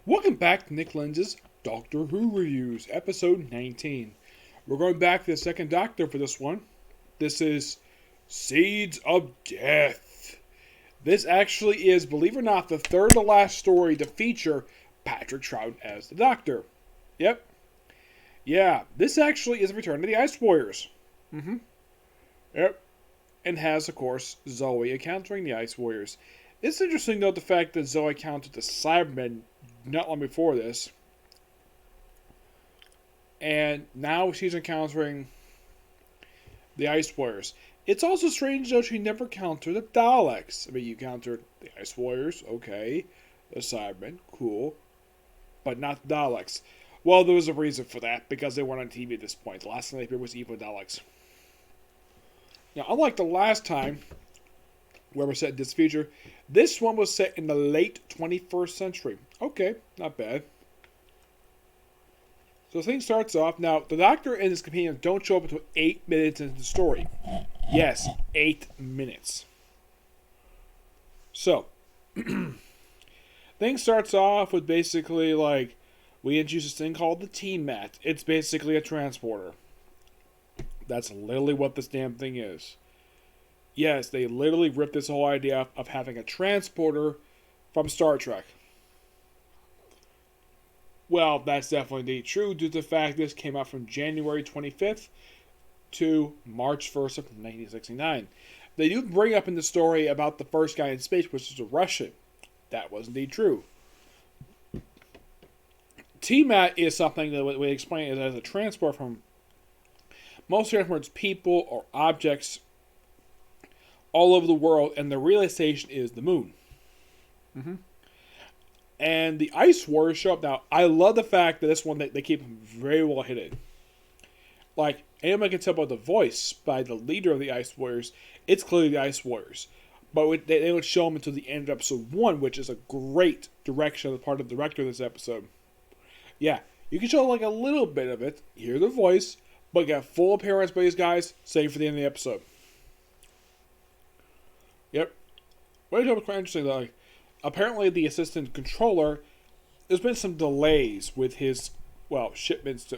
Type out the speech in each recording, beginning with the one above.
Welcome back to Nick Lenz's Doctor Who Reviews, episode 19. We're going back to the second Doctor for this one. This is Seeds of Death. This actually is, believe it or not, the third to last story to feature Patrick Troughton as the Doctor. Yep. Yeah, this actually is a return to the Ice Warriors. Yep. And has, of course, Zoe encountering the Ice Warriors. It's interesting, though, the fact that Zoe encountered the Cybermen not long before this. And now she's encountering the Ice Warriors. It's also strange, though, she never encountered the Daleks. I mean, you encountered the Ice Warriors, okay. The Cybermen, cool. But not the Daleks. Well, there was a reason for that, because they weren't on TV at this point. The last time they appeared was Evil Daleks. Now, unlike the last time, where we're set in this future, this one was set in the late 21st century. Okay, not bad. So the thing starts off. Now, the Doctor and his companion don't show up until 8 minutes into the story. Yes, 8 minutes. So, thing starts off with basically like, we introduce this thing called the T-Mat. It's basically a transporter. That's literally what this damn thing is. Yes, they literally ripped this whole idea of having a transporter from Star Trek. Well, that's definitely indeed true due to the fact this came out from January 25th to March 1st of 1969. They do bring up in the story about the first guy in space, which is a Russian. That was indeed true. T-Mat is something that we explain as a transport from most transports people or objects all over the world, and the relay station is the moon. And the Ice Warriors show up. Now, I love the fact that this one, they keep them very well hidden. Like, anyone can tell by the voice, by the leader of the Ice Warriors, it's clearly the Ice Warriors. But they don't show them until the end of episode 1, which is a great direction on the part of the director of this episode. Yeah, you can show like a little bit of it, hear the voice, but get full appearance by these guys, save for the end of the episode. Yep. What I thought was quite interesting, though, like, apparently the assistant controller, there's been some delays with his, shipments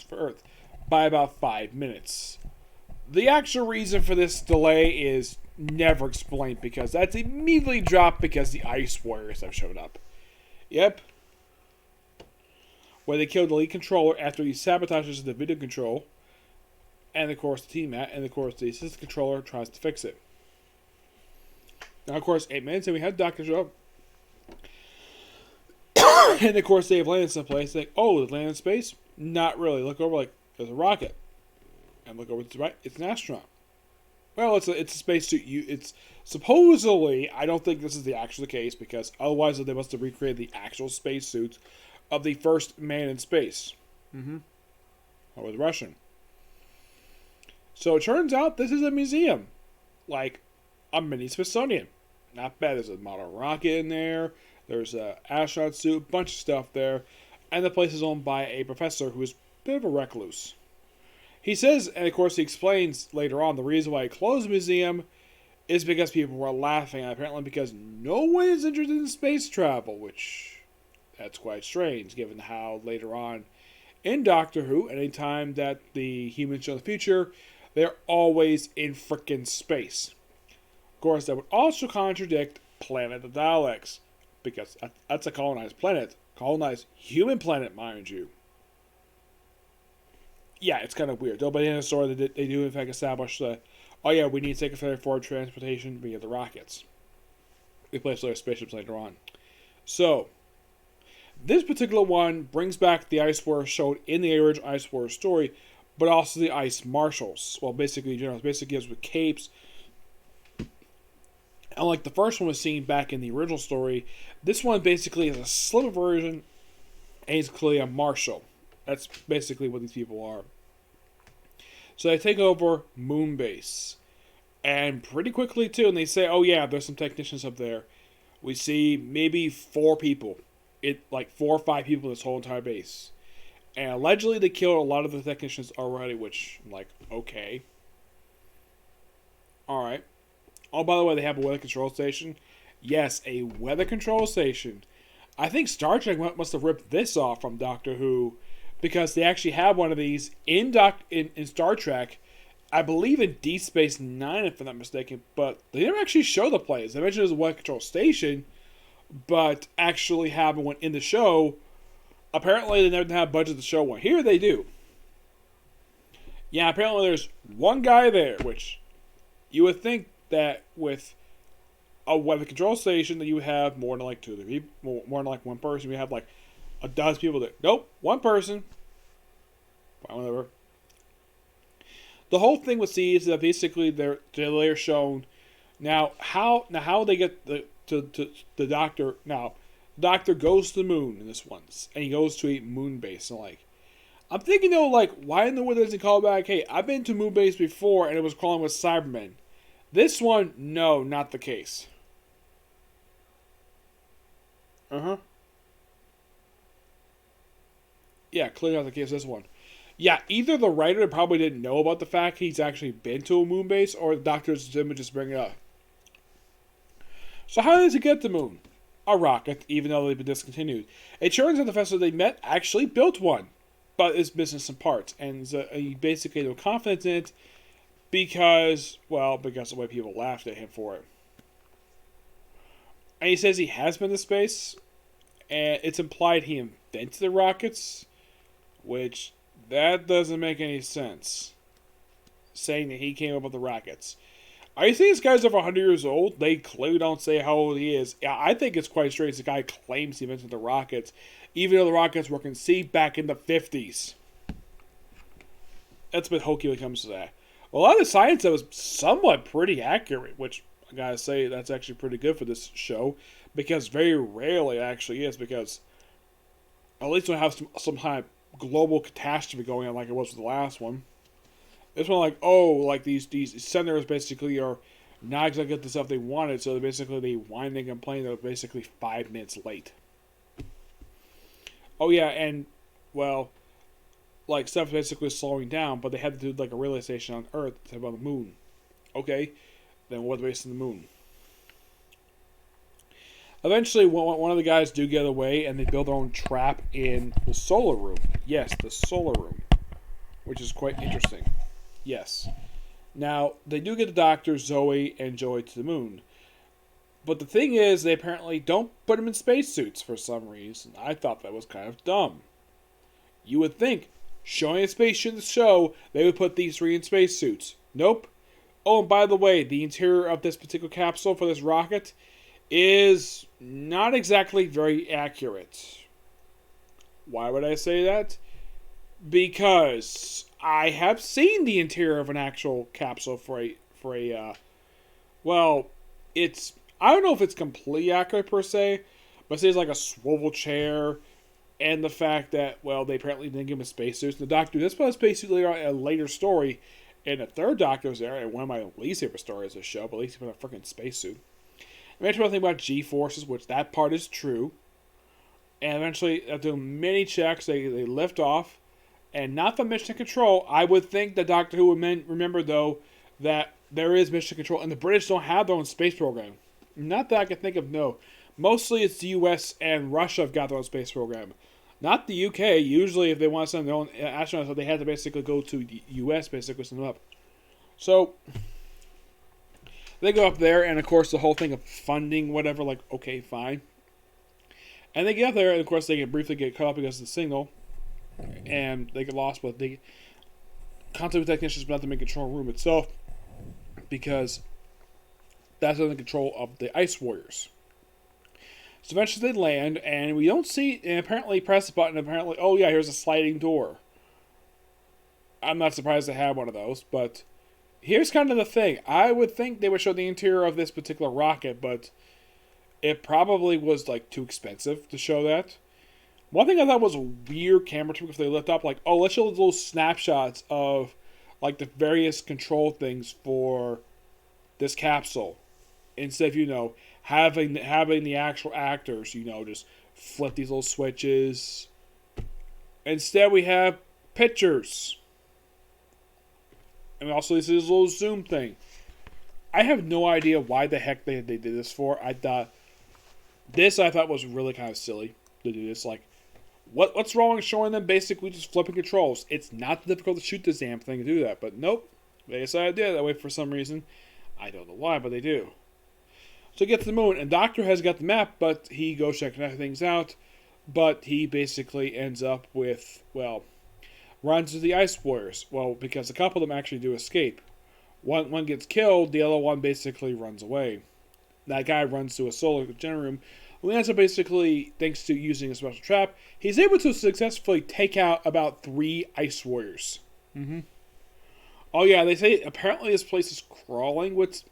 for Earth by about 5 minutes. The actual reason for this delay is never explained because that's immediately dropped because the Ice Warriors have showed up. Yep. Where they killed the lead controller after he sabotages the video control, and of course the T-Mat, and of course the assistant controller tries to fix it. Now, of course, 8 minutes, and we had Doctor show up. And, of course, they've landed someplace. Like, oh, they landed in space? Not really. Look over, like, there's a rocket. And look over to the right, it's an astronaut. Well, it's a spacesuit. It's supposedly, I don't think this is the actual case, because otherwise they must have recreated the actual spacesuits of the first man in space. Or with Russian. So it turns out this is a museum. Like, a mini Smithsonian. Not bad. There's a model rocket in there. There's an astronaut suit. Bunch of stuff there. And the place is owned by a professor who is a bit of a recluse. He says, and of course he explains later on, the reason why he closed the museum is because people were laughing. Apparently because no one is interested in space travel. Which, that's quite strange, given how later on in Doctor Who, anytime that the humans show the future, they're always in frickin' space. Of course, that would also contradict Planet of the Daleks, because that's a colonized planet. Colonized human planet, mind you. Yeah, it's kind of weird. Though by the end of the story, they do in fact establish that, oh yeah, we need to take a forward transportation via the rockets. We place their spaceships later on. So, this particular one brings back the Ice Warriors showed in the original Ice Warriors story, but also the Ice Marshals. Well, basically, generals, basically gives with capes. Unlike the first one was seen back in the original story, this one basically is a slim version, and he's clearly a marshal. That's basically what these people are. So they take over Moonbase. And pretty quickly, too, and they say, oh yeah, there's some technicians up there. We see maybe 4 people. 4 or 5 people in this whole entire base. And allegedly they killed a lot of the technicians already, which, I'm like, okay. Alright. Oh, by the way, they have a weather control station. Yes, a weather control station. I think Star Trek must have ripped this off from Doctor Who, because they actually have one of these in Star Trek. I believe in Deep Space Nine, if I'm not mistaken, but they never actually show the plays. They mentioned it was a one control station, but actually having one in the show, apparently they never have budget to show one. Here they do. Yeah, apparently there's one guy there, which you would think that with a weather control station that you would have more than like 2 or 3, more than like one person. You have like a dozen people there. Nope, one person. Whatever. The whole thing with C is that basically they're shown now how they get the Doctor. Now, the Doctor goes to the moon in this one, and he goes to a moon base, and like, I'm thinking though, like, why in the world doesn't he call back? Hey, I've been to moon base before, and it was crawling with Cybermen. This one, no, not the case. Yeah, clearly not the case. This one. Yeah, either the writer probably didn't know about the fact he's actually been to a moon base, or the Doctor's just bring it up. So how does he get to the moon? A rocket, even though they've been discontinued. It turns out the vessel they met actually built one, but it's missing some parts, and he basically had no confidence in it because of the way people laughed at him for it. And he says he has been to space, and it's implied he invented the rockets, which that doesn't make any sense. Saying that he came up with the rockets. Are you saying this guy's over 100 years old? They clearly don't say how old he is. Yeah, I think it's quite strange the guy claims he invented the rockets, even though the rockets were conceived back in the 50s. That's a bit hokey when it comes to that. A lot of the science that was somewhat pretty accurate, which I gotta say that's actually pretty good for this show, because very rarely it actually is, because at least we have some kind of global catastrophe going on like it was with the last one. This one, like these senators basically are not exactly get the stuff they wanted, so they whine and complain they're basically 5 minutes late. Oh yeah, and stuff basically slowing down, but they had to do like a relay station on Earth to have on the moon. Okay, then what based on the moon? Eventually, one of the guys do get away, and they build their own trap in the solar room. Yes, the solar room, which is quite interesting. Yes. Now, they do get the Doctor, Zoe, and Joey to the moon. But the thing is, they apparently don't put them in spacesuits for some reason. I thought that was kind of dumb. You would think, showing a spaceship in the show, they would put these 3 in spacesuits. Nope. Oh, and by the way, the interior of this particular capsule for this rocket is not exactly very accurate. Why would I say that? Because I have seen the interior of an actual capsule for a it's, I don't know if it's completely accurate per se, but it's like a swivel chair, and the fact that, they apparently didn't give him a spacesuit. The Doctor does put a spacesuit later on in a later story, and the third Doctor's there, and one of my least favorite stories of the show, but at least he put a freaking spacesuit. Eventually, I think about G-forces, which that part is true. And eventually, after many checks, they lift off. And not from Mission Control. I would think that Doctor Who would remember, though, that there is Mission Control, and the British don't have their own space program. Not that I can think of, no. Mostly it's the US and Russia have got their own space program. Not the UK. Usually, if they want to send their own astronauts, they have to basically go to the US, basically, send them up. So, they go up there, and of course, the whole thing of funding, whatever, okay, fine. And they get up there, and of course, they can briefly get cut off because of the signal. And they get lost, but they contact with technicians, but not the main control room itself, because that's under control of the Ice Warriors. So eventually they land, and we don't see, and apparently press the button, apparently, oh yeah, here's a sliding door. I'm not surprised they have one of those, but here's kind of the thing. I would think they would show the interior of this particular rocket, but it probably was too expensive to show that. One thing I thought was a weird camera trick if they lift up, let's show those little snapshots of, the various control things for this capsule. Instead of, having the actual actors, just flip these little switches. Instead, we have pictures. And also, this is a little zoom thing. I have no idea why the heck they did this for. I thought This I thought was really kind of silly to do this. Like, what's wrong with showing them basically just flipping controls? It's not difficult to shoot this damn thing to do that, but nope. They decided to do it that way for some reason. I don't know why, but they do. So get to the moon, and Doctor has got the map, but he goes checking things out. But he basically ends up with, well, runs to the Ice Warriors. Well, because a couple of them actually do escape. One gets killed, the other one basically runs away. That guy runs to a solar generator room. Lenz basically, thanks to using a special trap, he's able to successfully take out about 3 Ice Warriors. Mm-hmm. Oh yeah, they say apparently this place is crawling with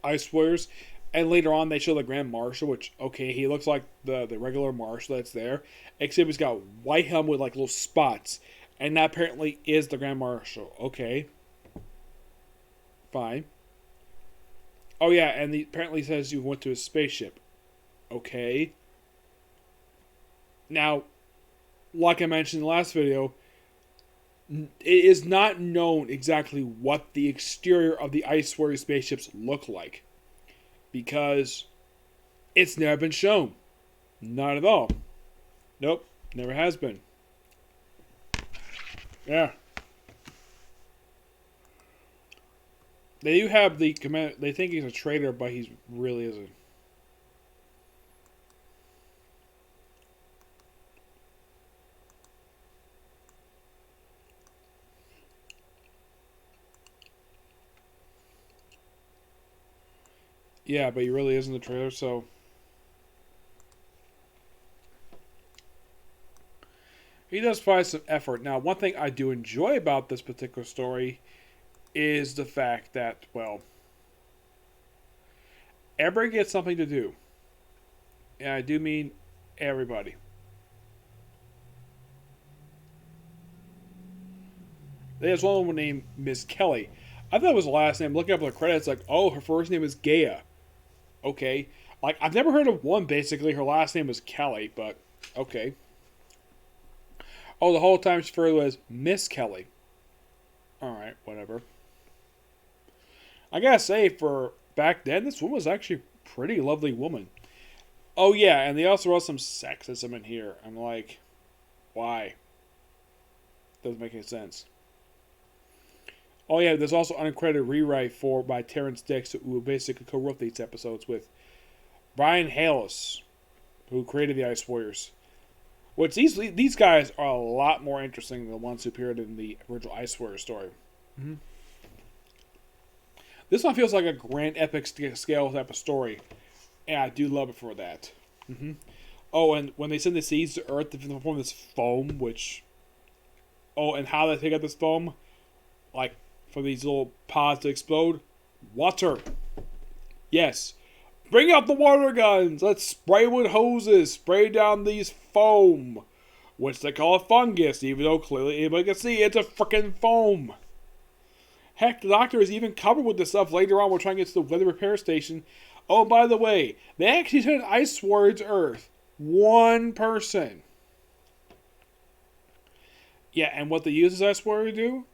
Ice Warriors. And later on, they show the Grand Marshal, which, okay, he looks like the regular Marshal that's there. Except he's got white helmet with, like, little spots. And that apparently is the Grand Marshal. Okay. Fine. Oh, yeah, and he apparently says you went to a spaceship. Okay. Now, like I mentioned in the last video, it is not known exactly what the exterior of the Ice Warrior spaceships look like. Because it's never been shown. Not at all. Nope, never has been. Yeah. They do have the command. They think he's a traitor, but he really isn't. Yeah, but he really isn't the traitor, so. He does find some effort. Now, one thing I do enjoy about this particular story is the fact that, well, everybody gets something to do. And I do mean everybody. There's one woman named Miss Kelly. I thought it was the last name. Looking up the credits, like, oh, her first name is Gaia. Okay. Like, I've never heard of one, basically. Her last name was Kelly, but okay. Oh, the whole time she referred to as Miss Kelly. Alright, whatever. I gotta say, for back then, this woman was actually a pretty lovely woman. Oh, yeah, and they also wrote some sexism in here. I'm like, why? Doesn't make any sense. Oh yeah, there's also uncredited rewrite by Terrence Dix, who basically co-wrote these episodes with Brian Halis, who created the Ice Warriors. Which these guys are a lot more interesting than the ones who appeared in the original Ice Warrior story. Mm-hmm. This one feels like a grand epic scale type of story, and I do love it for that. Mm-hmm. Oh, and when they send the seeds to Earth to form this foam, which, oh, and how they take out this foam, like, for these little pods to explode. Water. Yes. Bring out the water guns. Let's spray with hoses. Spray down these foam. Which they call a fungus, even though clearly anybody can see it's a freaking foam. Heck, the Doctor is even covered with this stuff later on. We're trying to get to the weather repair station. Oh, by the way, they actually sent an Ice Warrior to Earth. One person. Yeah, and what they use as Ice Warrior to do?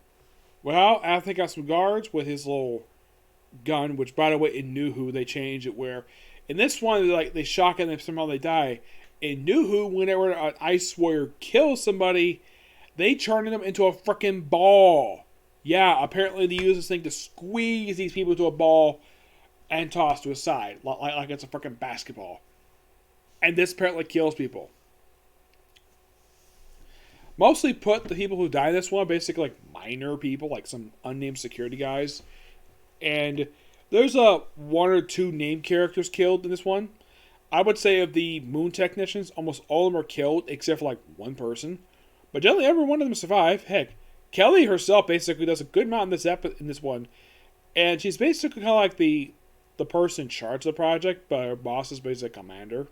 Well, after they got some guards with his little gun, which, by the way, in New Who, they changed it where, in this one, they shock and somehow they die. In New Who, whenever an Ice Warrior kills somebody, they turn them into a freaking ball. Yeah, apparently they use this thing to squeeze these people to a ball and toss to a side, like it's a freaking basketball. And this apparently kills people. Mostly put the people who die in this one, basically like minor people, like some unnamed security guys. And there's one or two named characters killed in this one. I would say of the moon technicians, almost all of them are killed, except for like one person. But generally every one of them survive. Heck, Kelly herself basically does a good amount in this one. And she's basically kind of like the person in charge of the project, but her boss is basically a commander.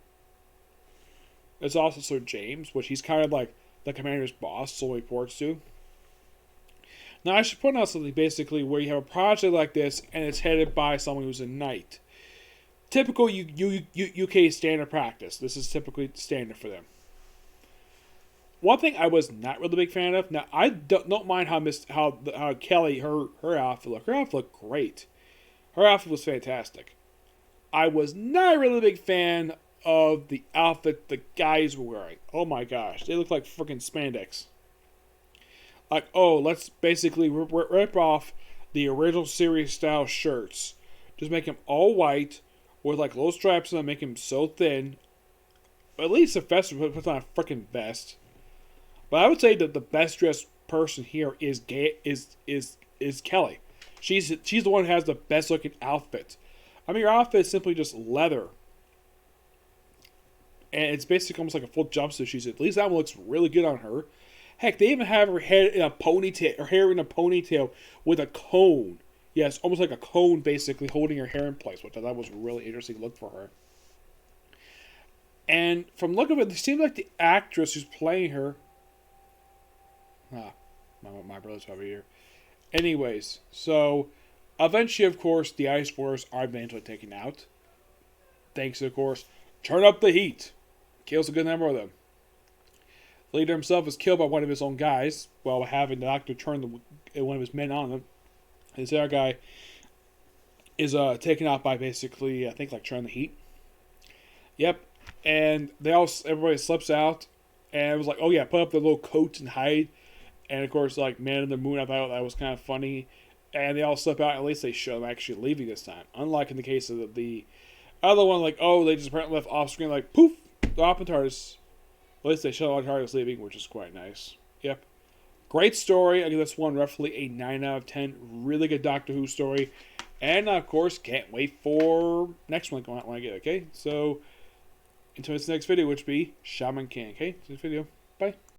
There's also Sir James, which he's kind of like the commander's boss, so he reports to. Now, I should point out something basically where you have a project like this and it's headed by someone who's a knight. Typical UK standard practice. This is typically standard for them. One thing I was not really a big fan of. Now, I don't mind how Kelly, her outfit looked. Her outfit looked great. Her outfit was fantastic. I was not really a big fan of the outfit the guys were wearing. Oh my gosh, they look like freaking spandex. Like, oh, let's basically rip off the original series style shirts. Just make them all white with like low straps on them, make him so thin. At least the vest puts on a freaking vest. But I would say that the best dressed person here is Kelly. She's the one who has the best looking outfit. I mean, your outfit is simply just leather, and it's basically almost like a full jumpsuit. She's at least that one looks really good on her. Heck, they even have her head in a ponytail, her hair in a ponytail with a cone. Yes, almost like a cone, basically holding her hair in place, which I thought was a really interesting look for her. And from look of it, it seems like the actress who's playing her. My brother's over here. Anyways, so eventually, of course, the Ice Warriors are eventually taken out. Thanks to, of course, turn up the heat. Kills a good number of them. The leader himself is killed by one of his own guys while having the doctor turn one of his men on him. This other guy is taken out by basically, I think, like turn the heat. Yep. And everybody slips out, and it was like, oh yeah, put up the little coats and hide. And of course, like Man in the Moon, I thought that was kind of funny. And they all slip out. At least they show them actually leaving this time. Unlike in the case of the other one, like, oh, they just apparently left off screen, like, poof, they're off in TARDIS. At least they show TARDIS leaving, which is quite nice. Yep. Great story. I give this one roughly a 9 out of 10. Really good Doctor Who story. And, of course, can't wait for next one when I get it, okay? So, until this next video, which will be Shaman King, okay? See this video. Bye.